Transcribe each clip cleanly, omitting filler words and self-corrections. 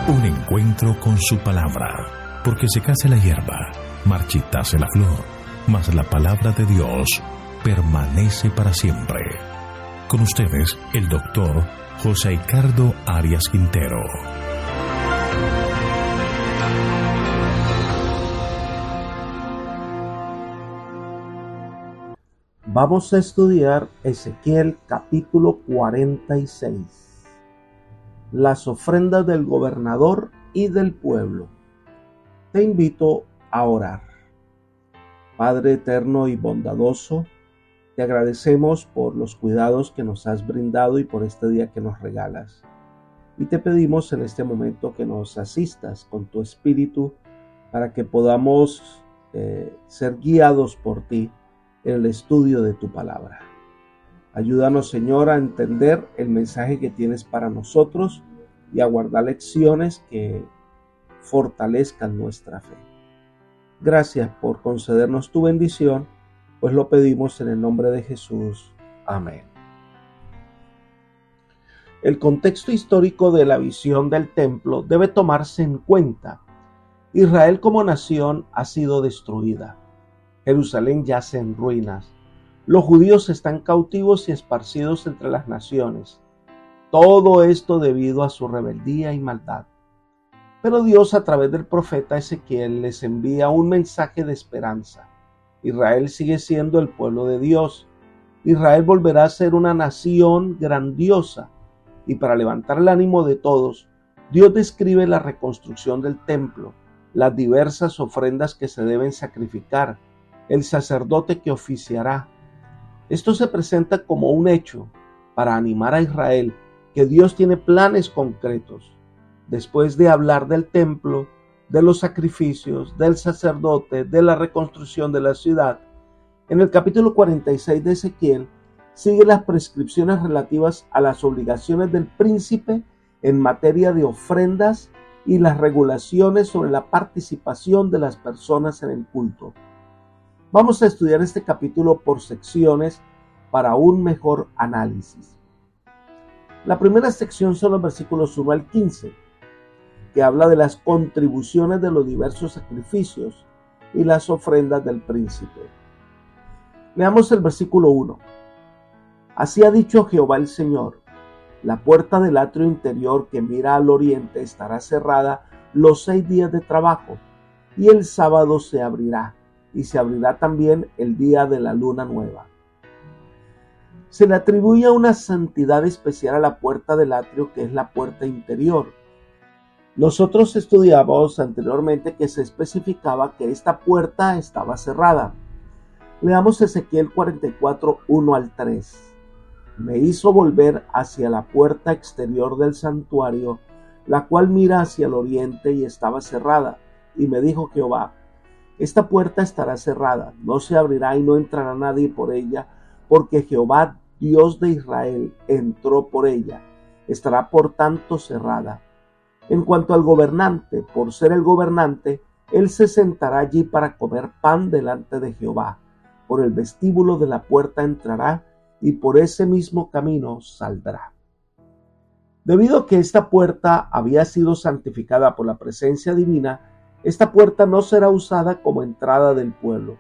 Un encuentro con su palabra, porque secase la hierba, marchitase la flor, mas la palabra de Dios permanece para siempre. Con ustedes, el doctor José Ricardo Arias Quintero. Vamos a estudiar Ezequiel capítulo 46. Las ofrendas del gobernador y del pueblo. Te invito a orar. Padre eterno y bondadoso, te agradecemos por los cuidados que nos has brindado y por este día que nos regalas. Y te pedimos en este momento que nos asistas con tu espíritu para que podamos ser guiados por ti en el estudio de tu palabra. Ayúdanos, Señor, a entender el mensaje que tienes para nosotros y a guardar lecciones que fortalezcan nuestra fe. Gracias por concedernos tu bendición, pues lo pedimos en el nombre de Jesús. Amén. El contexto histórico de la visión del templo debe tomarse en cuenta. Israel como nación ha sido destruida. Jerusalén yace en ruinas. Los judíos están cautivos y esparcidos entre las naciones. Todo esto debido a su rebeldía y maldad. Pero Dios, a través del profeta Ezequiel, les envía un mensaje de esperanza. Israel sigue siendo el pueblo de Dios. Israel volverá a ser una nación grandiosa. Y para levantar el ánimo de todos, Dios describe la reconstrucción del templo, las diversas ofrendas que se deben sacrificar, el sacerdote que oficiará. Esto se presenta como un hecho para animar a Israel que Dios tiene planes concretos. Después de hablar del templo, de los sacrificios, del sacerdote, de la reconstrucción de la ciudad, en el capítulo 46 de Ezequiel sigue las prescripciones relativas a las obligaciones del príncipe en materia de ofrendas y las regulaciones sobre la participación de las personas en el culto. Vamos a estudiar este capítulo por secciones para un mejor análisis. La primera sección son los versículos 1 al 15, que habla de las contribuciones de los diversos sacrificios y las ofrendas del príncipe. Leamos el versículo 1. Así ha dicho Jehová el Señor: la puerta del atrio interior que mira al oriente estará cerrada los 6 días de trabajo, y el sábado se abrirá, y se abrirá también el día de la luna nueva. Se le atribuye una santidad especial a la puerta del atrio, que es la puerta interior. Nosotros estudiamos anteriormente que se especificaba que esta puerta estaba cerrada. Leamos Ezequiel 44, 1 al 3. Me hizo volver hacia la puerta exterior del santuario, la cual mira hacia el oriente, y estaba cerrada. Y me dijo Jehová: esta puerta estará cerrada, no se abrirá y no entrará nadie por ella, porque Jehová, Dios de Israel, entró por ella. Estará por tanto cerrada. En cuanto al gobernante, por ser el gobernante, él se sentará allí para comer pan delante de Jehová. Por el vestíbulo de la puerta entrará, y por ese mismo camino saldrá. Debido a que esta puerta había sido santificada por la presencia divina, esta puerta no será usada como entrada del pueblo.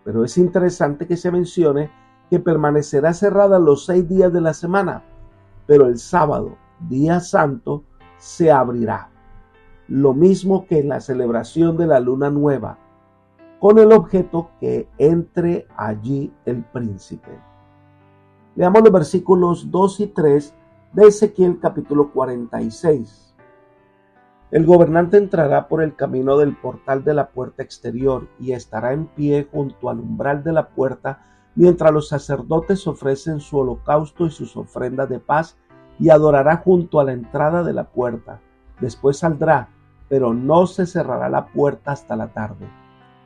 Pero es interesante que se mencione que permanecerá cerrada los 6 días de la semana, pero el sábado, día santo, se abrirá. Lo mismo que en la celebración de la luna nueva, con el objeto que entre allí el príncipe. Leamos los versículos 2 y 3 de Ezequiel capítulo 46. El gobernante entrará por el camino del portal de la puerta exterior y estará en pie junto al umbral de la puerta mientras los sacerdotes ofrecen su holocausto y sus ofrendas de paz, y adorará junto a la entrada de la puerta. Después saldrá, pero no se cerrará la puerta hasta la tarde.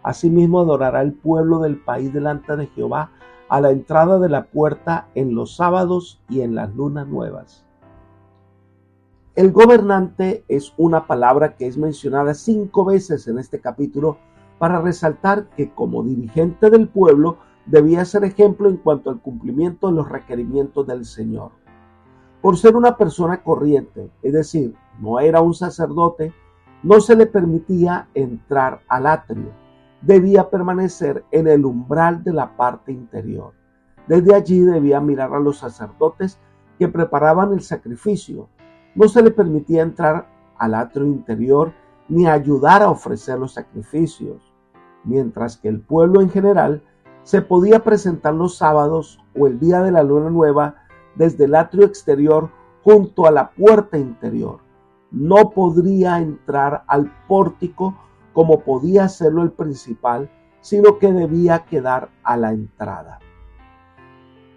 Asimismo adorará el pueblo del país delante de Jehová a la entrada de la puerta en los sábados y en las lunas nuevas. El gobernante es una palabra que es mencionada 5 veces en este capítulo para resaltar que como dirigente del pueblo debía ser ejemplo en cuanto al cumplimiento de los requerimientos del Señor. Por ser una persona corriente, es decir, no era un sacerdote, no se le permitía entrar al atrio. Debía permanecer en el umbral de la parte interior. Desde allí debía mirar a los sacerdotes que preparaban el sacrificio. No se le permitía entrar al atrio interior ni ayudar a ofrecer los sacrificios, mientras que el pueblo en general se podía presentar los sábados o el día de la luna nueva desde el atrio exterior junto a la puerta interior. No podría entrar al pórtico como podía hacerlo el principal, sino que debía quedar a la entrada.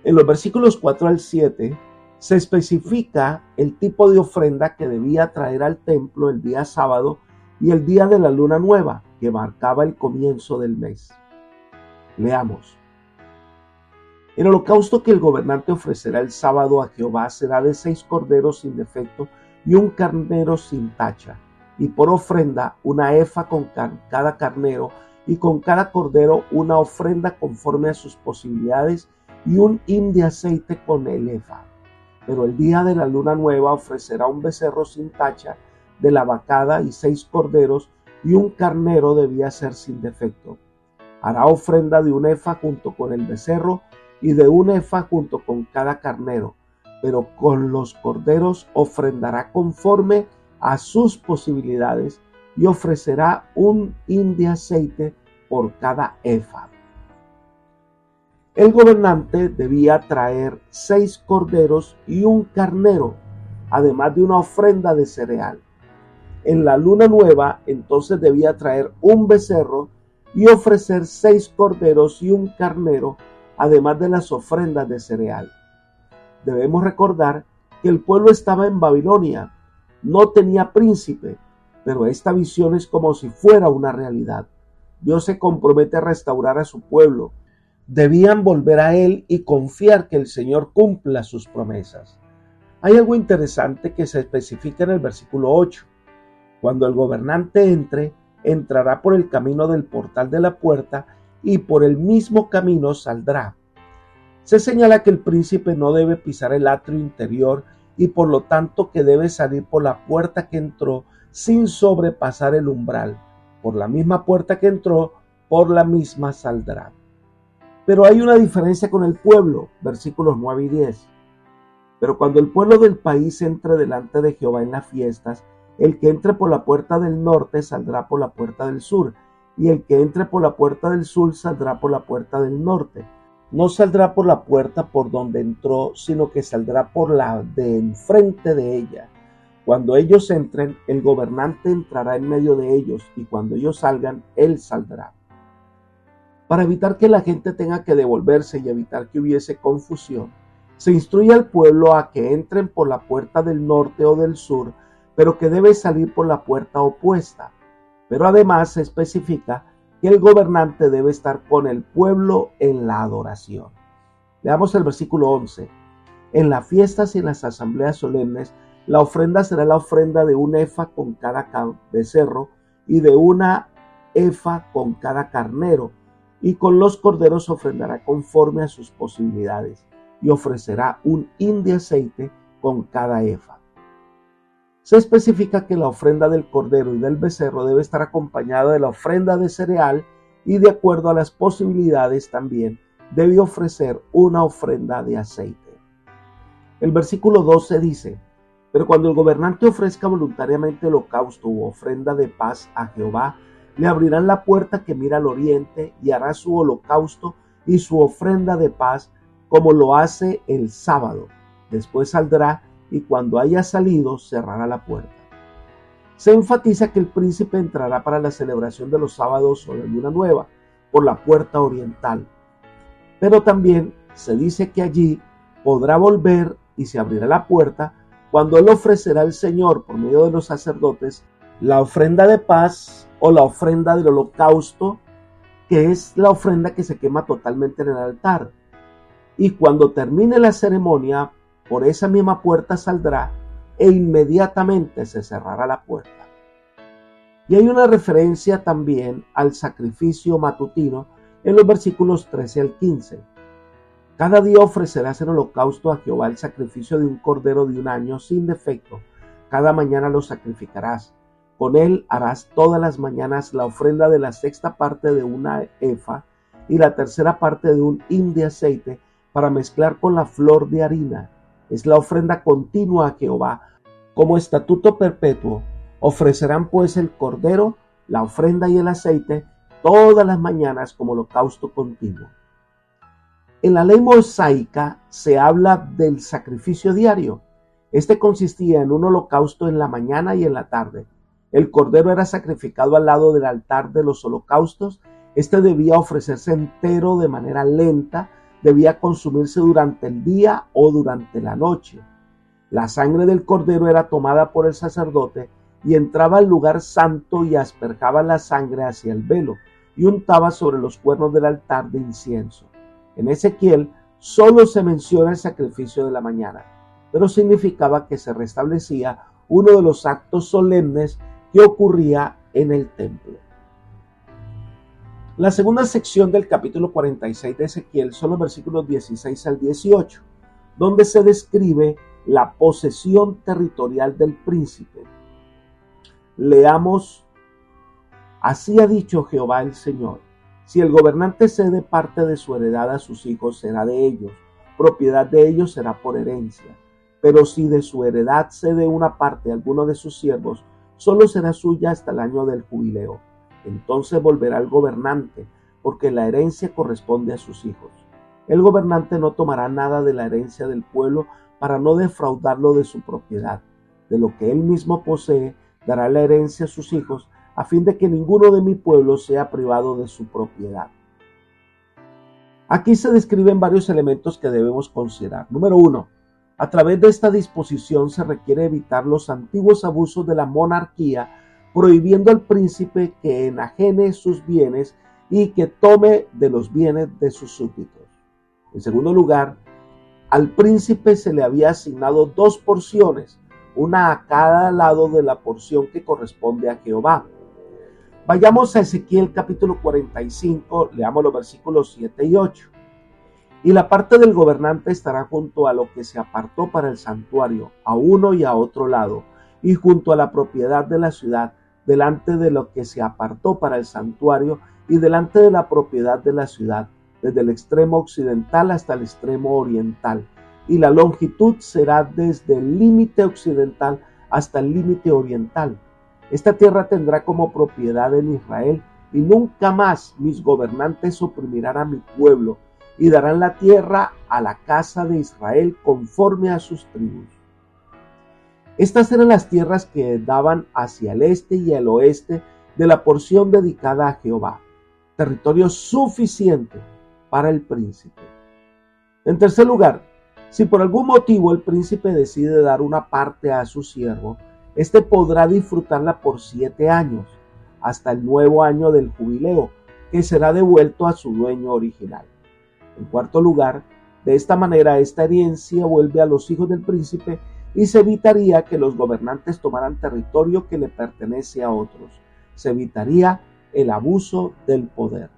En los versículos 4 al 7 se especifica el tipo de ofrenda que debía traer al templo el día sábado y el día de la luna nueva, que marcaba el comienzo del mes. Leamos. El holocausto que el gobernante ofrecerá el sábado a Jehová será de 6 corderos sin defecto y un carnero sin tacha, y por ofrenda una efa con cada carnero, y con cada cordero una ofrenda conforme a sus posibilidades, y un hin de aceite con el efa. Pero el día de la luna nueva ofrecerá un becerro sin tacha de la vacada y 6 corderos, y un carnero debía ser sin defecto. Hará ofrenda de un efa junto con el becerro, y de un efa junto con cada carnero, pero con los corderos ofrendará conforme a sus posibilidades, y ofrecerá un hin de aceite por cada efa. El gobernante debía traer 6 corderos y un carnero, además de una ofrenda de cereal. En la luna nueva, entonces debía traer un becerro y ofrecer 6 corderos y un carnero, además de las ofrendas de cereal. Debemos recordar que el pueblo estaba en Babilonia, no tenía príncipe, pero esta visión es como si fuera una realidad. Dios se compromete a restaurar a su pueblo. Debían volver a Él y confiar que el Señor cumpla sus promesas. Hay algo interesante que se especifica en el versículo 8. Cuando el gobernante entre, entrará por el camino del portal de la puerta y por el mismo camino saldrá. Se señala que el príncipe no debe pisar el atrio interior y por lo tanto que debe salir por la puerta que entró sin sobrepasar el umbral. Por la misma puerta que entró, por la misma saldrá. Pero hay una diferencia con el pueblo, versículos 9 y 10. Pero cuando el pueblo del país entre delante de Jehová en las fiestas, el que entre por la puerta del norte saldrá por la puerta del sur, y el que entre por la puerta del sur saldrá por la puerta del norte. No saldrá por la puerta por donde entró, sino que saldrá por la de enfrente de ella. Cuando ellos entren, el gobernante entrará en medio de ellos, y cuando ellos salgan, él saldrá. Para evitar que la gente tenga que devolverse y evitar que hubiese confusión, se instruye al pueblo a que entren por la puerta del norte o del sur, pero que debe salir por la puerta opuesta. Pero además se especifica que el gobernante debe estar con el pueblo en la adoración. Leamos el versículo 11. En las fiestas y en las asambleas solemnes, la ofrenda será la ofrenda de un efa con cada becerro y de una efa con cada carnero, y con los corderos ofrendará conforme a sus posibilidades, y ofrecerá un hin de aceite con cada efa. Se especifica que la ofrenda del cordero y del becerro debe estar acompañada de la ofrenda de cereal y de acuerdo a las posibilidades también debe ofrecer una ofrenda de aceite. El versículo 12 dice, pero cuando el gobernante ofrezca voluntariamente holocausto u ofrenda de paz a Jehová, le abrirán la puerta que mira al oriente y hará su holocausto y su ofrenda de paz como lo hace el sábado. Después saldrá y cuando haya salido cerrará la puerta. Se enfatiza que el príncipe entrará para la celebración de los sábados o de luna nueva por la puerta oriental. Pero también se dice que allí podrá volver y se abrirá la puerta cuando él ofrecerá al Señor por medio de los sacerdotes la ofrenda de paz o la ofrenda del holocausto, que es la ofrenda que se quema totalmente en el altar. Y cuando termine la ceremonia, por esa misma puerta saldrá e inmediatamente se cerrará la puerta. Y hay una referencia también al sacrificio matutino en los versículos 13 al 15. Cada día ofrecerás en holocausto a Jehová el sacrificio de un cordero de un año sin defecto. Cada mañana lo sacrificarás. Con él harás todas las mañanas la ofrenda de la sexta parte de una efa y la tercera parte de un hin de aceite para mezclar con la flor de harina. Es la ofrenda continua a Jehová. Como estatuto perpetuo, ofrecerán pues el cordero, la ofrenda y el aceite todas las mañanas como holocausto continuo. En la ley mosaica se habla del sacrificio diario. Este consistía en un holocausto en la mañana y en la tarde. El cordero era sacrificado al lado del altar de los holocaustos. Este debía ofrecerse entero de manera lenta, debía consumirse durante el día o durante la noche. La sangre del cordero era tomada por el sacerdote y entraba al lugar santo y asperjaba la sangre hacia el velo y untaba sobre los cuernos del altar de incienso. En Ezequiel solo se menciona el sacrificio de la mañana, pero significaba que se restablecía uno de los actos solemnes que ocurría en el templo. La segunda sección del capítulo 46 de Ezequiel son los versículos 16 al 18, donde se describe la posesión territorial del príncipe. Leamos: así ha dicho Jehová el Señor: si el gobernante cede parte de su heredad a sus hijos, será de ellos, propiedad de ellos será por herencia. Pero si de su heredad cede una parte a alguno de sus siervos, solo será suya hasta el año del jubileo. Entonces volverá el gobernante, porque la herencia corresponde a sus hijos. El gobernante no tomará nada de la herencia del pueblo para no defraudarlo de su propiedad. De lo que él mismo posee, dará la herencia a sus hijos, a fin de que ninguno de mi pueblo sea privado de su propiedad. Aquí se describen varios elementos que debemos considerar. Número 1. A través de esta disposición se requiere evitar los antiguos abusos de la monarquía, prohibiendo al príncipe que enajene sus bienes y que tome de los bienes de sus súbditos. En segundo lugar, al príncipe se le había asignado 2 porciones, una a cada lado de la porción que corresponde a Jehová. Vayamos a Ezequiel capítulo 45, leamos los versículos 7 y 8. Y la parte del gobernante estará junto a lo que se apartó para el santuario, a uno y a otro lado, y junto a la propiedad de la ciudad, delante de lo que se apartó para el santuario, y delante de la propiedad de la ciudad, desde el extremo occidental hasta el extremo oriental. Y la longitud será desde el límite occidental hasta el límite oriental. Esta tierra tendrá como propiedad en Israel, y nunca más mis gobernantes oprimirán a mi pueblo, y darán la tierra a la casa de Israel conforme a sus tribus. Estas eran las tierras que daban hacia el este y el oeste de la porción dedicada a Jehová, territorio suficiente para el príncipe. En tercer lugar, si por algún motivo el príncipe decide dar una parte a su siervo, éste podrá disfrutarla por 7 años, hasta el nuevo año del jubileo, que será devuelto a su dueño original. En cuarto lugar, de esta manera esta herencia vuelve a los hijos del príncipe y se evitaría que los gobernantes tomaran territorio que le pertenece a otros. Se evitaría el abuso del poder.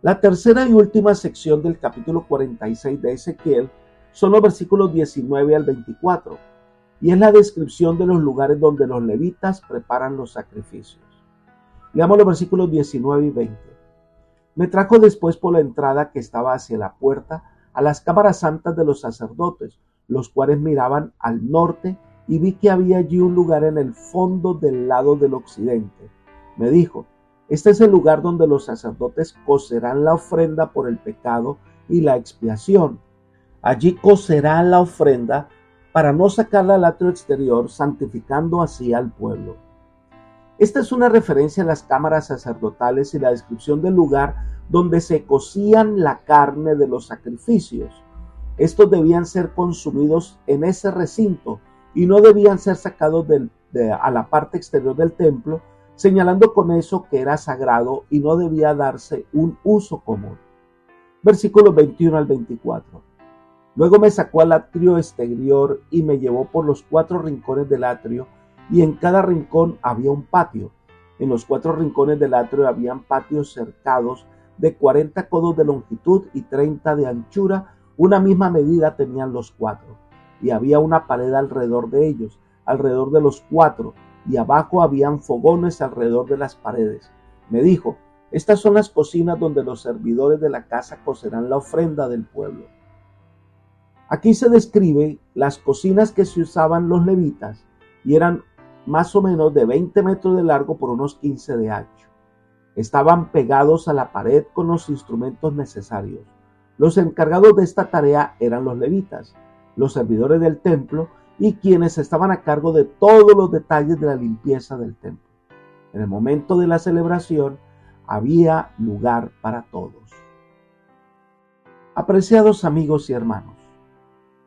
La tercera y última sección del capítulo 46 de Ezequiel son los versículos 19 al 24, y es la descripción de los lugares donde los levitas preparan los sacrificios. Leamos los versículos 19 y 20. Me trajo después por la entrada que estaba hacia la puerta a las cámaras santas de los sacerdotes, los cuales miraban al norte, y vi que había allí un lugar en el fondo del lado del occidente. Me dijo: este es el lugar donde los sacerdotes cocerán la ofrenda por el pecado y la expiación. Allí cocerán la ofrenda para no sacarla al atrio exterior, santificando así al pueblo. Esta es una referencia a las cámaras sacerdotales y la descripción del lugar donde se cocían la carne de los sacrificios. Estos debían ser consumidos en ese recinto y no debían ser sacados a la parte exterior del templo, señalando con eso que era sagrado y no debía darse un uso común. Versículos 21 al 24. Luego me sacó al atrio exterior y me llevó por los 4 rincones del atrio, y en cada rincón había un patio. En los 4 rincones del atrio habían patios cercados de 40 codos de longitud y 30 de anchura. Una misma medida tenían los cuatro, y había una pared alrededor de ellos, alrededor de los cuatro, y abajo habían fogones alrededor de las paredes. Me dijo: estas son las cocinas donde los servidores de la casa cocerán la ofrenda del pueblo. Aquí se describe las cocinas que se usaban los levitas, y eran más o menos de 20 metros de largo por unos 15 de ancho. Estaban pegados a la pared con los instrumentos necesarios. Los encargados de esta tarea eran los levitas, los servidores del templo, y quienes estaban a cargo de todos los detalles de la limpieza del templo. En el momento de la celebración había lugar para todos. Apreciados amigos y hermanos,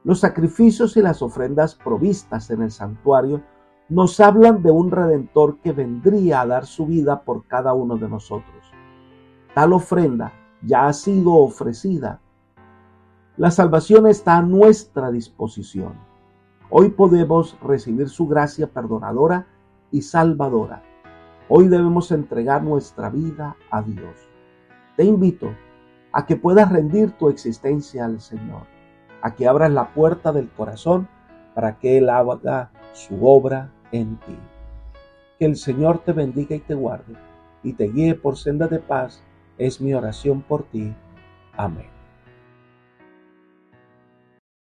los sacrificios y las ofrendas provistas en el santuario nos hablan de un Redentor que vendría a dar su vida por cada uno de nosotros. Tal ofrenda ya ha sido ofrecida. La salvación está a nuestra disposición. Hoy podemos recibir su gracia perdonadora y salvadora. Hoy debemos entregar nuestra vida a Dios. Te invito a que puedas rendir tu existencia al Señor, a que abras la puerta del corazón para que Él haga su obra en ti. Que el Señor te bendiga y te guarde, y te guíe por sendas de paz, es mi oración por ti. Amén.